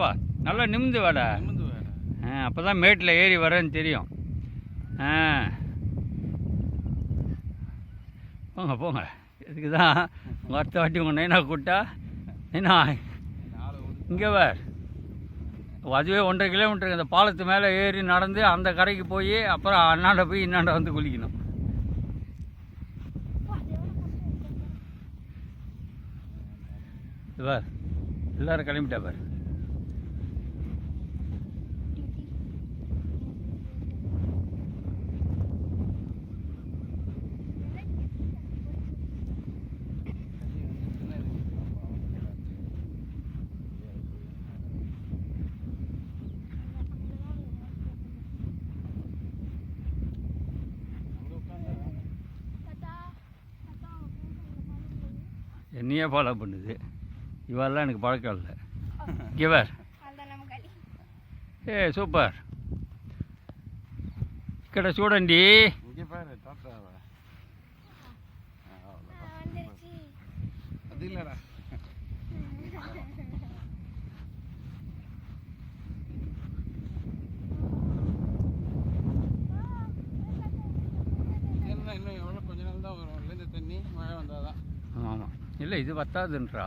வா நல்லா நிமிந்து வாடா. அப்போ தான் மேட்டில் ஏறி வரேன்னு தெரியும். போங்க போங்க. இதுக்கு தான் உங்கள் அடுத்த வாட்டி உங்கள் நைனா கூப்பிட்டா நைனா இங்கே வேறு அதுவே 1.5 கிலோமீட்டர் இந்த பாலத்து மேலே ஏறி நடந்து அந்த கரைக்கு போய் அப்புறம் அண்ணாண்ட போய் இன்னாண்ட வந்து குளிக்கணும். பார் எல்லோரும் கிளம்பிட்டா பார். என்னையே ஃபாலோ பண்ணுது. இவெல்லாம் எனக்கு பழக்கம் இல்லை. Giver super. ఇక్కడ చూడండి. இன்னும் எவ்வளோ கொஞ்ச நாள் தான் வரும். இந்த தண்ணி மழை வந்தால் தான். ஆமாம் இல்லை இது பத்தாதுன்றா.